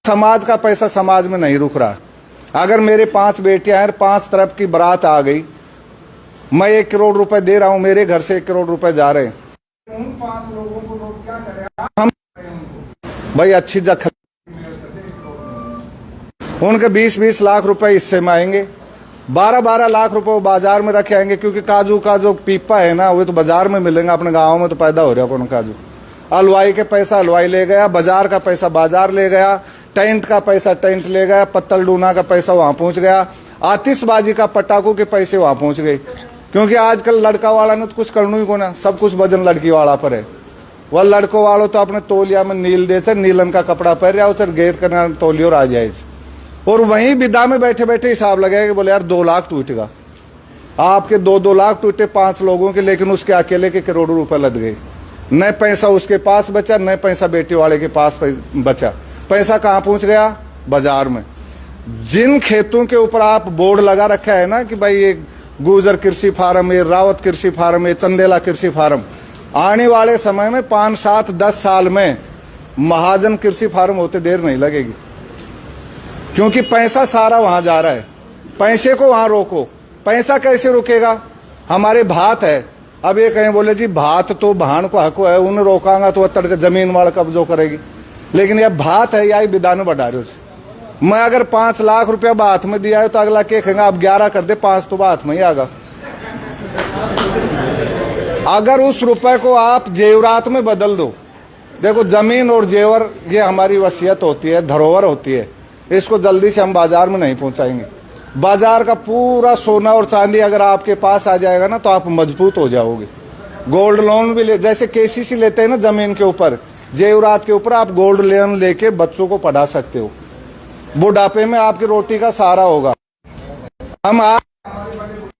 समाज का पैसा समाज में नहीं रुक रहा। अगर मेरे 5 बेटियां हैं, 5 तरफ की बारात आ गई, मैं 1 करोड़ रुपए दे रहा हूं, मेरे घर से 1 करोड़ रुपए जा रहे हैं। उन 5 लोगों को लोग क्या करें, हम भाई अच्छी जगह उनके 20-20 लाख रुपए हिस्से में आएंगे, 12-12 लाख रुपए वो बाजार में रखे आएंगे, क्योंकि काजू का जो पीपा है ना वो तो बाजार में मिलेंगे। अपने गाँव में तो पैदा हो रहा है कौन काजू। हलवाई के पैसा हलवाई ले गया, बाजार का पैसा बाजार ले गया, टेंट का पैसा टेंट ले गया, पत्तल डूना का पैसा वहां पहुंच गया, आतिशबाजी का पटाखों के पैसे वहां पहुंच गए। क्योंकि आजकल लड़का वाला ने तो कुछ करना ही को ना, सब कुछ वजन लड़की वाला पर है। वह लड़कों वालों तो अपने तोलिया में नील दे से नीलन का कपड़ा पहन रहा उसे गेर करना तोलियो आ जाए, और वहीं विदा में बैठे बैठे हिसाब लगाएगा कि बोले यार 2 लाख टूटेगा। आपके 2-2 लाख टूटे 5 लोगों के, लेकिन उसके अकेले के करोड़ों रुपए लग गए। न पैसा उसके पास बचा, न पैसा बेटे वाले के पास बचा। पैसा कहाँ पहुंच गया? बाजार में। जिन खेतों के ऊपर आप बोर्ड लगा रखा है ना कि भाई ये गुजर कृषि फार्म, ये रावत कृषि फार्म, ये चंदेला कृषि फार्म, आने वाले समय में 5, 7, 10 साल में महाजन कृषि फार्म होते देर नहीं लगेगी, क्योंकि पैसा सारा वहां जा रहा है। पैसे को वहां रोको। पैसा कैसे रुकेगा? हमारे भात है, अब ये कहें बोले जी भात तो भान को हक है, उन्हें रोकांगा तो तड़के जमीन वाला कब्जो करेगी। लेकिन यह भात है या विधान बढ़ा रहे हो। मैं अगर 5 लाख रुपया बात में दिया है तो अगला क्या कहेंगे, आप 11 कर दे, 5 तो बात में ही आगा। अगर उस रुपए को आप जेवरात में बदल दो, देखो जमीन और जेवर ये हमारी वसीयत होती है, धरोहर होती है, इसको जल्दी से हम बाजार में नहीं पहुंचाएंगे। बाजार का पूरा सोना और चांदी अगर आपके पास आ जाएगा ना तो आप मजबूत हो जाओगे। गोल्ड लोन भी ले, जैसे केसीसी लेते हैं ना जमीन के ऊपर, जेवरात के ऊपर आप गोल्ड लोन लेके बच्चों को पढ़ा सकते हो। बुढ़ापे में आपकी रोटी का सहारा होगा। हम आज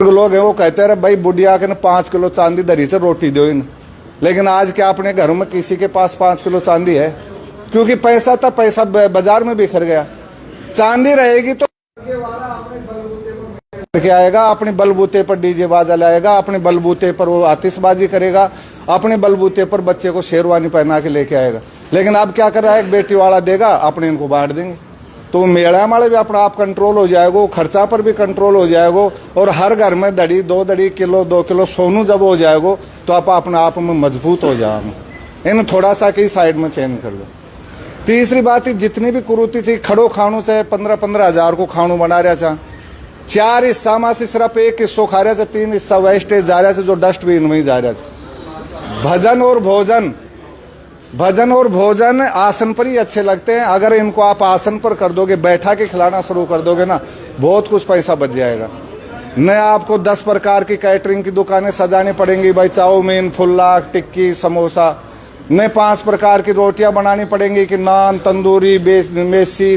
लोग हैं वो कहते हैं भाई बुढ़िया के 5 किलो चांदी दरी से रोटी दो इन, लेकिन आज क्या अपने घरों में किसी के पास 5 किलो चांदी है? क्योंकि पैसा था, पैसा बाजार में बिखर गया। चांदी रहेगी तो क्या आएगा, अपने बलबूते पर डीजे बाजा लाएगा, अपने बलबूते पर वो आतिशबाजी करेगा, अपने बलबूते पर बच्चे को शेरवानी पहना के लेके आएगा। लेकिन अब क्या कर रहा है, एक बेटी वाला देगा, अपने इनको बांट देंगे, तो मेला वाले भी अपना आप कंट्रोल हो जाएगा, खर्चा पर भी कंट्रोल हो जाएगा, और हर घर में 1 2 किलो 2 किलो सोनू जब हो जाएगा तो आप अपने आप में मजबूत हो जाओगे। इन थोड़ा सा कहीं साइड में चेंज कर लो। तीसरी बात, जितनी भी कुरूती थी खड़ो खानू चाहे 15-15 हजार को खानू बना रहा था, 4 हिस्सा में से सिर्फ 1 हिस्सों खा रहा था, 3 हिस्सा वेस्टेज जा रहा था जो डस्टबिन में ही जा रहा था। भजन और भोजन आसन पर ही अच्छे लगते हैं। अगर इनको आप आसन पर कर दोगे, बैठा के खिलाना शुरू कर दोगे ना, बहुत कुछ पैसा बच जाएगा। न आपको 10 प्रकार की कैटरिंग की दुकानें सजानी पड़ेंगी, भाई चाउमीन, फुल्ला, टिक्की, समोसा। न 5 प्रकार की रोटियां बनानी पड़ेंगी कि नान, तंदूरी, मेसी,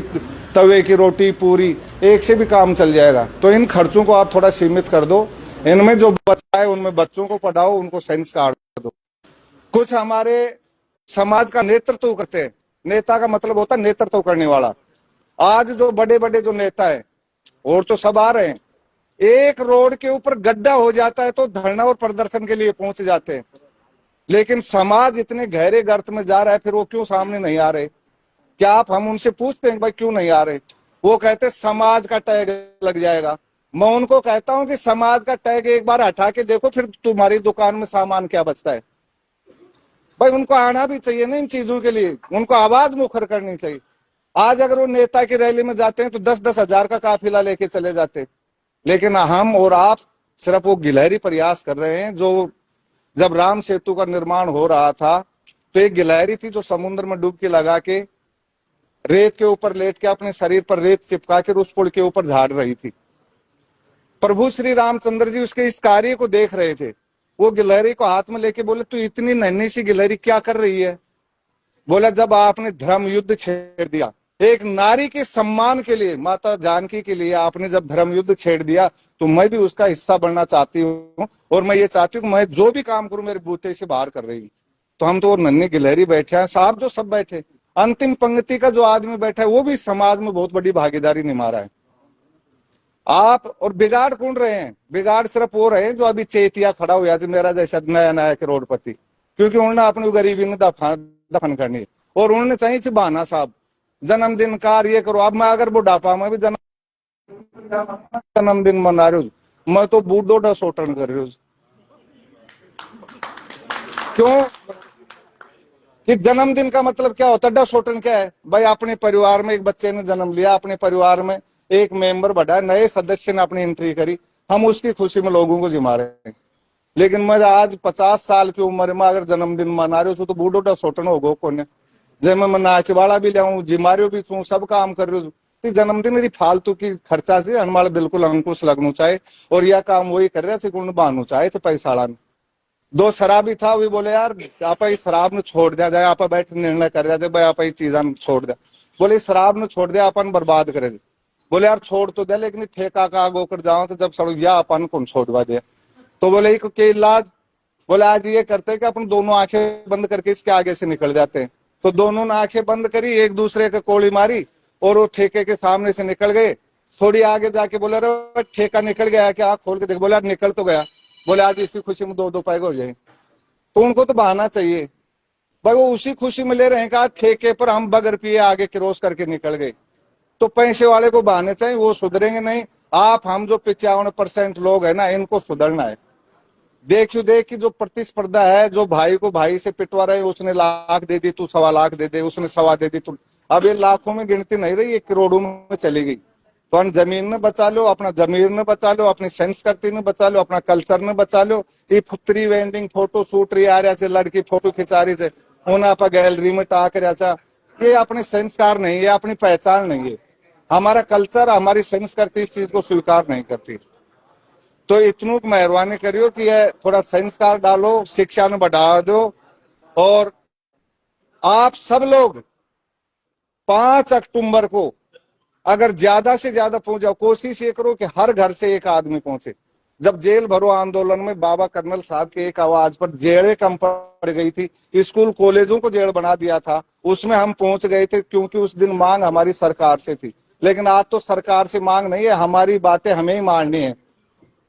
तवे की रोटी, पूरी, एक से भी काम चल जाएगा। तो इन खर्चों को आप थोड़ा सीमित कर दो। इनमें जो बचा है उनमें बच्चों को पढ़ाओ, उनको संस्कार दो। कुछ हमारे समाज का नेतृत्व करते हैं। नेता का मतलब होता है नेतृत्व करने वाला। आज जो बड़े बड़े जो नेता है, और तो सब आ रहे हैं, एक रोड के ऊपर गड्ढा हो जाता है तो धरना और प्रदर्शन के लिए पहुंच जाते हैं। लेकिन समाज इतने गहरे गर्त में जा रहा है, फिर वो क्यों सामने नहीं आ रहे? क्या आप हम उनसे पूछते हैं भाई क्यों नहीं आ रहे? वो कहते समाज का टैग लग जाएगा। मैं उनको कहता हूं कि समाज का टैग एक बार हटा के देखो, फिर तुम्हारी दुकान में सामान क्या बचता है। भाई उनको आना भी चाहिए ना इन चीजों के लिए, उनको आवाज मुखर करनी चाहिए। आज अगर वो नेता की रैली में जाते हैं तो 10-10 हजार का काफिला लेके चले जाते, लेकिन हम और आप सिर्फ वो गिलहरी प्रयास कर रहे हैं। जो जब राम सेतु का निर्माण हो रहा था तो एक गिलहरी थी जो समुद्र में डुबकी लगा के रेत के ऊपर लेट के अपने शरीर पर रेत चिपका के उस पुल के ऊपर झाड़ रही थी। प्रभु श्री रामचंद्र जी उसके इस कार्य को देख रहे थे। वो गिलहरी को हाथ में लेके बोले तू इतनी नन्ही सी गिलहरी क्या कर रही है? बोला जब आपने धर्म युद्ध छेड़ दिया, एक नारी के सम्मान के लिए, माता जानकी के लिए आपने जब धर्म युद्ध छेड़ दिया, तो मैं भी उसका हिस्सा बनना चाहती हूँ, और मैं ये चाहती हूँ मैं जो भी काम करूं मेरे बूते से बाहर कर रही। तो हम तो नन्ही गिलहरी बैठे हैं, साहब जो सब बैठे, अंतिम पंक्ति का जो आदमी बैठा है वो भी समाज में बहुत बड़ी भागीदारी निभा रहा है। आप और बिगाड़ कौन रहे हैं? बिगाड़ सिर्फ वो रहे हैं जो अभी चेतिया खड़ा हुआ है मेरा जैसा नया नया करोड़पति, क्योंकि उन्होंने अपनी गरीबी में दफन करनी है, और उन्होंने चाहिए बहाना साहब जन्मदिन कार्य करो। अब मैं अगर बुढ़ापा में भी जन्मदिन मना रही हूँ, मैं तो बूढ़ो डा शोटन कर रही हूँ। क्यों? कि जन्मदिन का मतलब क्या होता है? डा शोटन क्या है भाई? अपने परिवार में एक बच्चे ने जन्म लिया, अपने परिवार में एक मेंबर बढ़ा, नए सदस्य ने अपनी एंट्री करी, हम उसकी खुशी में लोगों को जिमा रहे हैं। लेकिन मैं आज 50 साल की उम्र में अगर जन्मदिन मना रही हूँ तो बूढ़ो डा शोटन होगो कोने। जब मैं नाचवाड़ा भी लाऊं, जिमारियो भी छू, सब काम कर रही हूँ। तो जन्मदिन मेरी फालतू की खर्चा से हमारे बिल्कुल अंकुश लगना चाहिए, और यह काम वही कर रहे थे बहानू चाहे थे पैसा। दो शराबी था, भी बोले यार आप इस शराब ने छोड़ दिया जाए, आप बैठ निर्णय कर रहे थे भाई आप ये चीजा छोड़ दिया। बोले इस शराब ने छोड़ दिया अपन बर्बाद करे। बोले यार छोड़ तो दे, लेकिन ठेका का आग होकर जाओ तो जब सड़ गया अपन कौन छोड़वा दिया। तो बोले के इलाज, बोले आज ये करते कि अपन दोनों आंखें बंद करके इसके आगे से निकल जाते हैं। तो दोनों ने आंखें बंद करी, एक दूसरे के कोड़ी मारी और वो ठेके के सामने से निकल गए। थोड़ी आगे जाके बोले अरे ठेका निकल गया क्या? खोल के देख, बोले यार निकल तो गया। बोले आज इसी खुशी में 2-2 पैग हो जाए। तो उनको तो बहाना चाहिए भाई, वो उसी खुशी में ले रहे हैं कि आज ठेके पर हम बगैर पिए आगे क्रॉस करके निकल गए। तो पैसे वाले को बहाने चाहिए, वो सुधरेंगे नहीं। आप हम जो 95% लोग है ना, इनको सुधरना है। देख की जो प्रतिस्पर्धा है, जो भाई को भाई से पिटवा रहे, उसने लाख दे दी तू 1.25 लाख दे दे, उसने 1.25 दे दी तू। अब ये लाखों में गिनती नहीं रही, ये करोड़ों में चली गई। तो हम जमीन ने बचा लो, अपना जमीर ने बचा लो, अपनी संस्कृति ने बचा लो, अपना कल्चर ने बचा लो। ये प्री वेडिंग फोटो शूट रही आ रहा है, लड़की फोटो खिंचा रही है, उन्हें आप गैलरी में टाक रहा। ये अपने संस्कार नहीं है, अपनी पहचान नहीं है। हमारा कल्चर, हमारी संस्कृति इस चीज को स्वीकार नहीं करती। तो इतनू मेहरबानी करियो कि ये थोड़ा संस्कार डालो, शिक्षा में बढ़ावा दो। और आप सब लोग 5 अक्टूबर को अगर ज्यादा से ज्यादा पहुंच, कोशिश ये करो कि हर घर से एक आदमी पहुंचे। जब जेल भरो आंदोलन में बाबा कर्नल साहब के एक आवाज पर जेलें कम पड़ गई थी, स्कूल कॉलेजों को जेल बना दिया था, उसमें हम पहुंच गए थे क्योंकि उस दिन मांग हमारी सरकार से थी। लेकिन आज तो सरकार से मांग नहीं है, हमारी बातें हमें ही माननी है।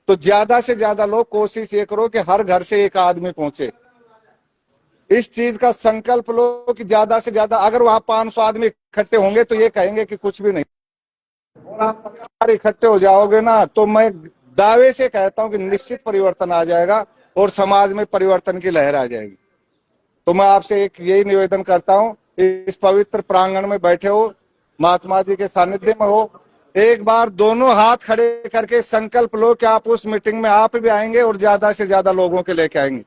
तो ज्यादा से ज्यादा लोग कोशिश ये करो कि हर घर से एक आदमी पहुंचे। इस चीज का संकल्प लो कि ज्यादा से ज्यादा, अगर वहां 500 आदमी इकट्ठे होंगे तो ये कहेंगे कि कुछ भी नहीं, और आप 50 इकट्ठे हो जाओगे ना, तो मैं दावे से कहता हूं कि निश्चित परिवर्तन आ जाएगा और समाज में परिवर्तन की लहर आ जाएगी। तो मैं आपसे एक यही निवेदन करता हूं, इस पवित्र प्रांगण में बैठे हो, महात्मा जी के सानिध्य में हो, एक बार दोनों हाथ खड़े करके संकल्प लो कि आप उस मीटिंग में आप भी आएंगे और ज्यादा से ज्यादा लोगों के लेके आएंगे।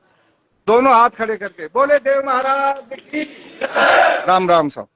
दोनों हाथ खड़े करके बोले देव महाराज की राम राम साहब।